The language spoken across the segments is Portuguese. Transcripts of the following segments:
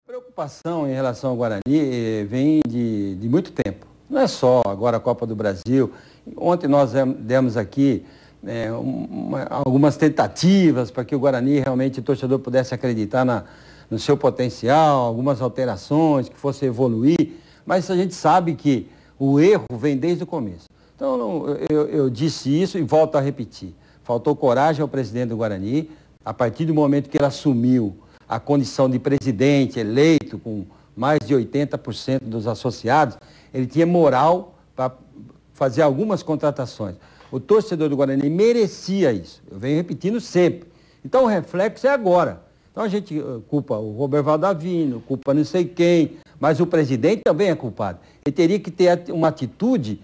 A preocupação em relação ao Guarani vem de muito tempo. Não é só agora a Copa do Brasil. Ontem nós demos aqui algumas tentativas para que o Guarani realmente, o torcedor, pudesse acreditar no seu potencial, algumas alterações, que fosse evoluir. Mas a gente sabe que o erro vem desde o começo. Então eu disse isso e volto a repetir. Faltou coragem ao presidente do Guarani, a partir do momento que ele assumiu a condição de presidente eleito com mais de 80% dos associados, ele tinha moral para fazer algumas contratações. O torcedor do Guarani merecia isso, eu venho repetindo sempre. Então o reflexo é agora. Então a gente culpa o Roberto Valdavino, culpa não sei quem, mas o presidente também é culpado. Ele teria que ter uma atitude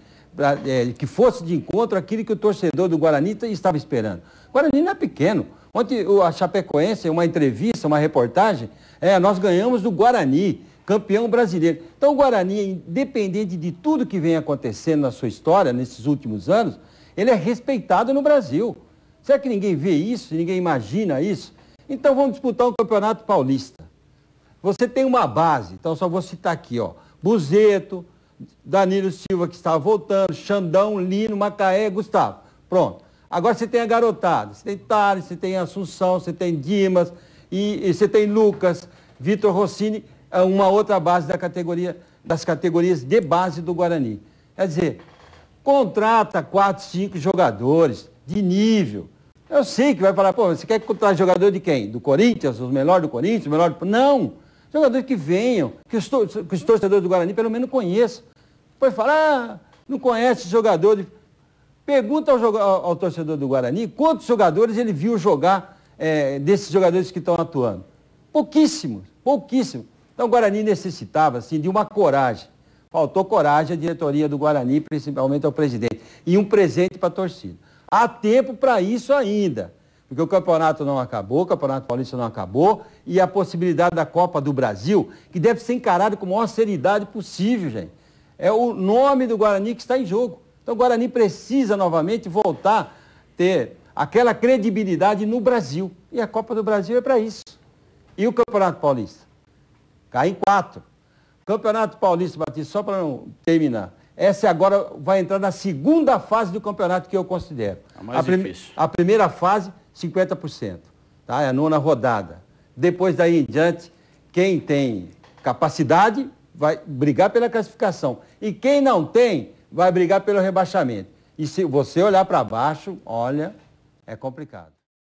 que fosse de encontro àquilo que o torcedor do Guarani estava esperando. O Guarani não é pequeno. Ontem a Chapecoense, uma entrevista, uma reportagem, nós ganhamos do Guarani, campeão brasileiro. Então o Guarani, independente de tudo que vem acontecendo na sua história, nesses últimos anos, ele é respeitado no Brasil. Será que ninguém vê isso, ninguém imagina isso? Então vamos disputar um campeonato paulista. Você tem uma base, então só vou citar aqui, Buzeto, Danilo Silva, que estava voltando, Xandão, Lino, Macaé, Gustavo. Pronto. Agora você tem a garotada, você tem Thales, você tem Assunção, você tem Dimas, e você tem Lucas, Vitor Rossini, uma outra base das categorias de base do Guarani. Quer dizer, contrata 4, 5 jogadores de nível. Eu sei que vai falar, você quer contratar jogador de quem? Do Corinthians, os melhores do Corinthians, os melhores do... Não! Jogadores que venham, que os torcedores do Guarani pelo menos conheçam. Depois fala, não conhece jogadores. Pergunta ao torcedor do Guarani quantos jogadores ele viu jogar desses jogadores que estão atuando. Pouquíssimos, pouquíssimos. Então o Guarani necessitava, assim, de uma coragem. Faltou coragem à diretoria do Guarani, principalmente ao presidente. E um presente para a torcida. Há tempo para isso ainda. Porque o campeonato não acabou, o Campeonato Paulista não acabou, e a possibilidade da Copa do Brasil, que deve ser encarado com a maior seriedade possível, gente. É o nome do Guarani que está em jogo. Então o Guarani precisa novamente voltar a ter aquela credibilidade no Brasil. E a Copa do Brasil é para isso. E o Campeonato Paulista? Cai em 4. Campeonato Paulista, Batista, só para não terminar. Essa agora vai entrar na segunda fase do campeonato que eu considero. A mais difícil. A primeira fase, 50%. Tá? É a 9ª rodada. Depois daí em diante, quem tem capacidade vai brigar pela classificação. E quem não tem, vai brigar pelo rebaixamento. E se você olhar para baixo, olha, é complicado.